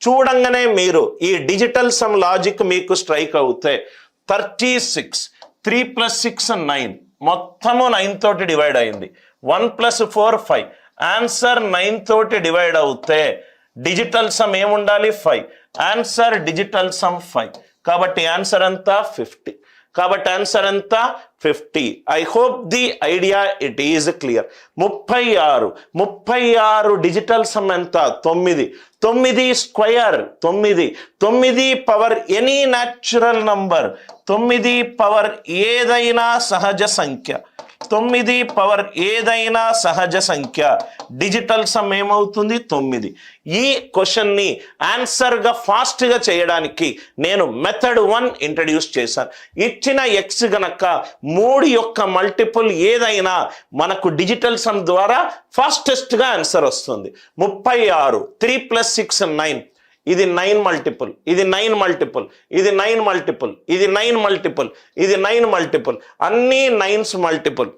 చూడంగానే మీరు ఈ డిజిటల్ సమ్ లాజిక్ మీకు స్ట్రైక్ అవుతే 36 3 + 6 9 మొత్తము 9 తోటి డివైడ్ అయింది. 1 + 4 5 ఆన్సర్ 9 తోటి డివైడ్ అవుతే డిజిటల్ సమ్ ఏముండాలి 5. ఆన్సర్ డిజిటల్ సమ్ 5 కాబట్టి ఆన్సర్ అంతా 50. కాబట్టి ఆన్సర్ ఎంత 50. I hope the idea it is clear. 36 digital sum ఎంత 9. 9 square 9. 9 power any natural number. 9 power ఏదైనా సహజ సంఖ్య. 9 పవర్ ఏదైనా సహజ సంఖ్య డిజిటల్ సమ్ ఏమవుతుంది 9. ఈ క్వశ్చన్ని ఆన్సర్గా ఫాస్ట్గా చేయడానికి నేను మెథడ్ 1 ఇంట్రడ్యూస్ చేశాను. ఇచ్చిన ఎక్స్ గనక 3 యొక్క మల్టిపుల్ ఏదైనా మనకు డిజిటల్ సమ్ ద్వారా ఫాస్టెస్ట్గా ఆన్సర్ వస్తుంది. 36 3 + 6 9. ఇది 9 మల్టిపుల్, ఇది 9 మల్టిపుల్, ఇది 9 మల్టిపుల్, ఇది 9 మల్టిపుల్, ఇది 9 మల్టిపుల్, అన్నీ 9s మల్టిపుల్.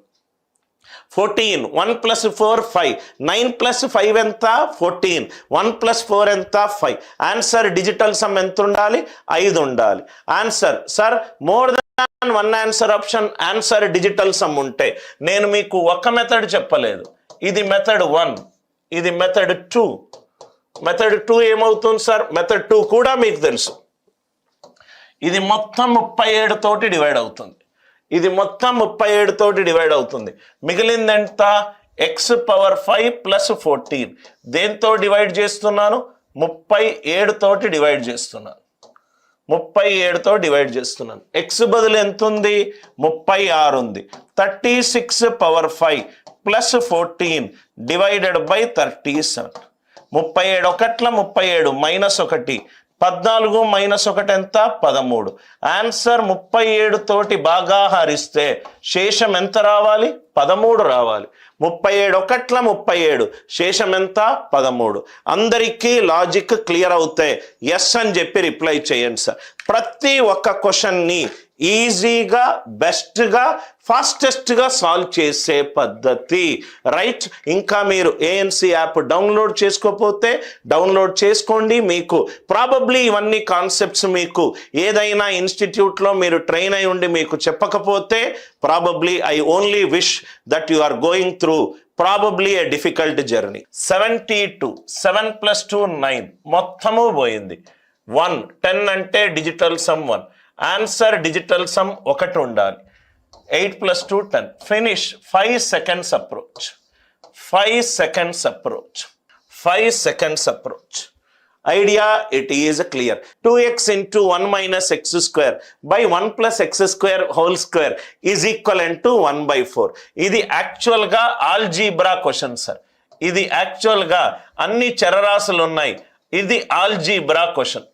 14 1 + 4 5. 9 + 5 ఎంత 14. 1 + 4 ఎంత 5. ఆన్సర్ డిజిటల్ సమ్ ఎంత ఉండాలి 5 ఉండాలి. Answer sir more than 1 answer option answer digital sum ఉంటే నేను మీకు ఒక మెథడ్ చెప్పలేదు. ఇది మెథడ్ 1, ఇది మెథడ్ 2. మెథడ్ 2 ఏమవుతుంది సార్? మెథడ్ 2 కూడా మీకు తెలుసు. ఇది మొత్తం 37 తోటి డివైడ్ అవుతుంది. ఇది మొత్తం 37 తోటి డివైడ్ అవుతుంది. మిగిలింది ఎంత? x⁵ + 14. దేంతో డివైడ్ చేస్తున్నాను? 37 తోటి డివైడ్ చేస్తున్నాను. 37తో డివైడ్ చేస్తున్నాను. ఎక్స్ బదులు ఎంత ఉంది? 36 ఉంది. 36⁵ + 14 డివైడెడ్ బై 37. 37 ఒకట్ల 37 -1. 14 -1 ఎంత 13. ఆన్సర్ 37 తోటి బాగా హరిస్తే శేషం ఎంత రావాలి? 13 రావాలి. 37 ఒకట్ల 37 శేషం ఎంత 13. అందరికీ లాజిక్ క్లియర్ అవుతే ఎస్ అని చెప్పి రిప్లై చేయండి సార్. ప్రతి ఒక్క క్వశ్చన్ని ఈజీగా బెస్ట్గా ఫాస్టెస్ట్గా సాల్వ్ చేసే పద్ధతి రైట్. ఇంకా మీరు ఏఎన్సి యాప్ డౌన్లోడ్ చేసుకోకపోతే డౌన్లోడ్ చేసుకోండి. మీకు ప్రాబబ్లీ ఇవన్నీ కాన్సెప్ట్స్ మీకు ఏదైనా ఇన్స్టిట్యూట్లో మీరు ట్రైన్ అయి ఉండి మీకు చెప్పకపోతే probably I only wish that you are going through probably a difficult journey. 72 7 + 2 9 మొత్తము పోయింది. 1 10 అంటే digital sum 1. Answer digital sum 1 ఉండాలి. 8 + 2 10. Finish. 5 seconds approach. 5 seconds approach. 5 seconds approach. Idea it is clear. 2x × 1 - x² by 1 + x² is equivalent to 1/4. ఇది యాక్చువల్గా algebra question sir. ఇది యాక్చువల్గా అన్ని చరరాశులు ఉన్నాయి. ఇది ఆల్జీబ్రా క్వశ్చన్.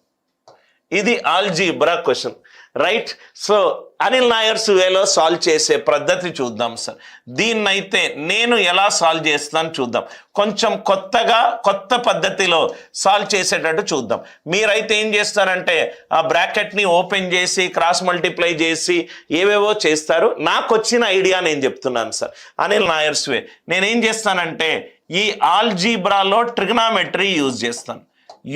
ఇది algebra question right. So Anil Nair's వేలో సాల్వ్ చేసే పద్ధతి చూద్దాం సార్. దీన్నైతే నేను ఎలా సాల్వ్ చేస్తాను చూద్దాం. కొంచెం కొత్త పద్ధతిలో సాల్వ్ చేసేటట్టు చూద్దాం. మీరైతే ఏం చేస్తారంటే ఆ బ్రాకెట్ని ఓపెన్ చేసి క్రాస్ మల్టిప్లై చేసి ఏవేవో చేస్తారు. నాకు వచ్చిన ఐడియా నేను చెప్తున్నాను సార్. అనిల్ నాయర్స్ వే నేనేం చేస్తానంటే ఈ ఆల్జీబ్రాలో ట్రిగ్నామెట్రీ యూజ్ చేస్తాను.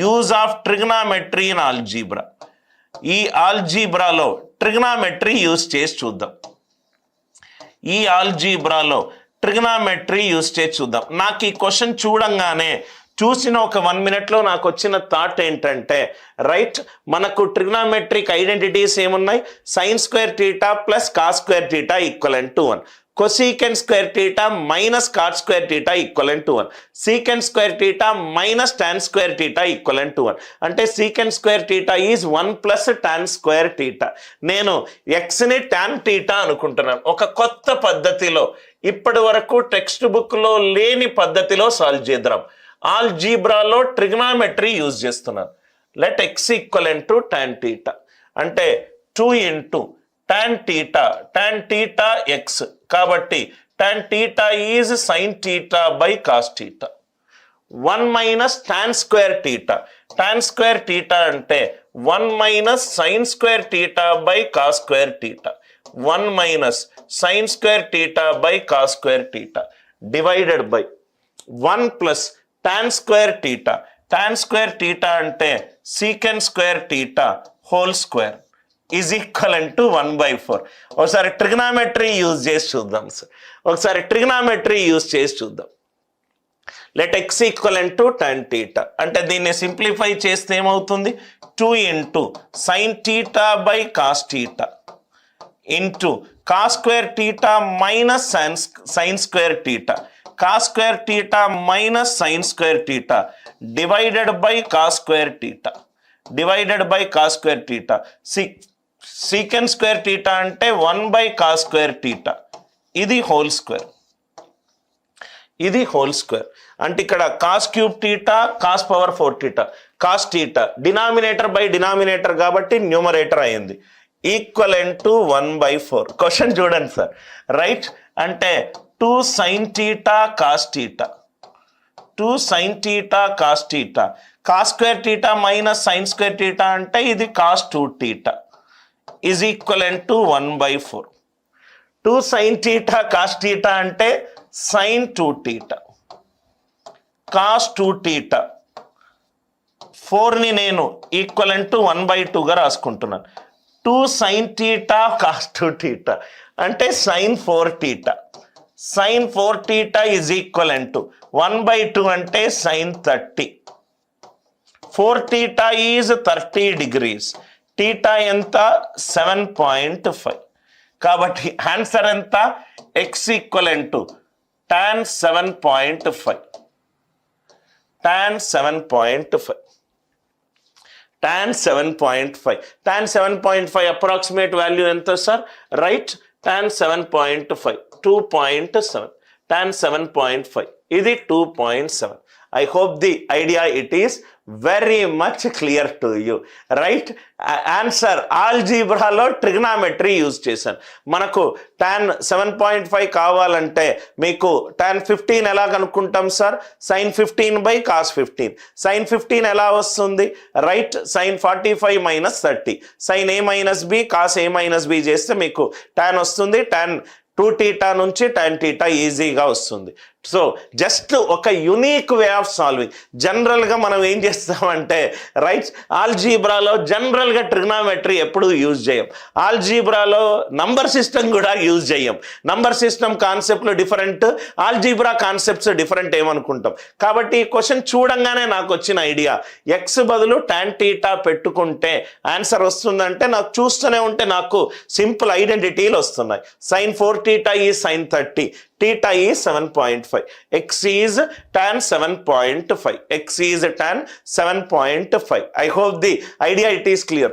Use of trigonometry in algebra. ఈ ఆల్జీబ్రాలో ట్రిగ్నామెట్రీ యూజ్ చేసి చూద్దాం. ఈ ఆల్జీబ్రాలో ట్రిగ్నామెట్రీ యూజ్ చేసి చూద్దాం. నాకు ఈ క్వశ్చన్ చూడంగానే చూసిన ఒక 1 minute నాకు వచ్చిన థాట్ ఏంటంటే రైట్ మనకు ట్రిగ్నామెట్రిక్ ఐడెంటిటీస్ ఏమున్నాయి? sin² θ + cos² θ equivalent to 1. cosecant² θ - cot² θ equivalent to 1. secant² θ - tan² θ equivalent to 1. అంటే secant² θ ఈజ్ 1 + tan² θ. నేను ఎక్స్ని tan θ అనుకుంటున్నాను. ఒక కొత్త పద్ధతిలో ఇప్పటి వరకు టెక్స్ట్ బుక్లో లేని పద్ధతిలో సాల్వ్ చేద్దాం. ఆల్జీబ్రాలో ట్రిగ్నామెట్రీ యూజ్ చేస్తున్నాను. Let x equivalent to tan θ అంటే 2 × tan θ x కాబట్టి tan θ is sin θ / cos θ. 1 - tan² θ. tan² θ అంటే 1 - sin² θ / cos² θ. 1 - sin² θ / cos² θ divided by 1 + tan² θ. Tan square theta అంటే second square theta whole square is equal to 1/4. ఒకసారి trigonometry use చేసి చూద్దాం sir. ఒకసారి trigonometry use చేసి చూద్దాం. Let X equal to tan theta అంటే దీన్ని సింప్లిఫై చేస్తే ఏమవుతుంది, 2 into sine theta by cos theta into cos square theta minus sine square theta, cos square theta minus sine square theta divided by cos square theta, divided by cos square theta. Second square theta అంటే 1/cos square theta, ఇది whole square, ఇది whole square. అంటే ఇక్కడ cos cube theta cos power 4 theta, cos theta denominator by denominator కాబట్టి numerator అయింది, equivalent to 1/4. Question చూడండి sir, right. అంటే 2 sin theta cos theta, 2 sin theta cos theta, cos square theta minus sine square theta అంటే ఇది cos 2 theta is equivalent to 1/4. 2 sin theta cos theta అంటే sine 2 theta cos 2 theta, 4ని నేను equivalent to 1/2గా రాసుకుంటున్నాను. 2 sin theta cos 2 theta అంటే sine 4 theta, sign 4 theta is equivalent to 1/2 అంటే sine 30. 4 theta is 30 degrees, theta ఎంత 7.5. కాబట్టి answer ఎంత, x equivalent to tan 7.5, tan 7.5, tan 7.5, tan 7.5 approximate value ఎంత సార్, రైట్. tan 7.5 2.7, tan 7.5 ఇది 2.7. I hope the idea it is very much clear to you, right. Answer ఆల్జీబ్రాలో trigonometry use చేశాను. మనకు tan 7.5 కావాలంటే మీకు tan 15 ఎలా కనుక్కుంటాం సార్, sin 15 / cos 15, sin 15 ఎలా వస్తుంది, right. sin 45 - 30, sin a - b cos a - b చేస్తే మీకు tan వస్తుంది, tan 2 టీటా నుంచి tan టీటా ఈజీగా వస్తుంది. సో జస్ట్ ఒక యునీక్ వే ఆఫ్ సాల్వింగ్. జనరల్గా మనం ఏం చేస్తామంటే, రైట్, ఆల్జీబ్రాలో జనరల్గా ట్రిగ్నామెట్రీ ఎప్పుడు యూజ్ చేయం, ఆల్జీబ్రాలో నంబర్ సిస్టమ్ కూడా యూజ్ చేయం. నంబర్ సిస్టమ్ కాన్సెప్ట్లు డిఫరెంట్, ఆల్జీబ్రా కాన్సెప్ట్స్ డిఫరెంట్ ఏమనుకుంటాం. కాబట్టి ఈ క్వశ్చన్ చూడంగానే నాకు వచ్చిన ఐడియా, ఎక్స్ బదులు tan టీటా పెట్టుకుంటే ఆన్సర్ వస్తుందంటే నాకు చూస్తూనే ఉంటే నాకు సింపుల్ ఐడెంటిటీలు వస్తున్నాయి. sin 4 టీటా ఈ sin 30, theta is 7.5, x is tan 7.5, x is tan 7.5. I hope the idea it is clear.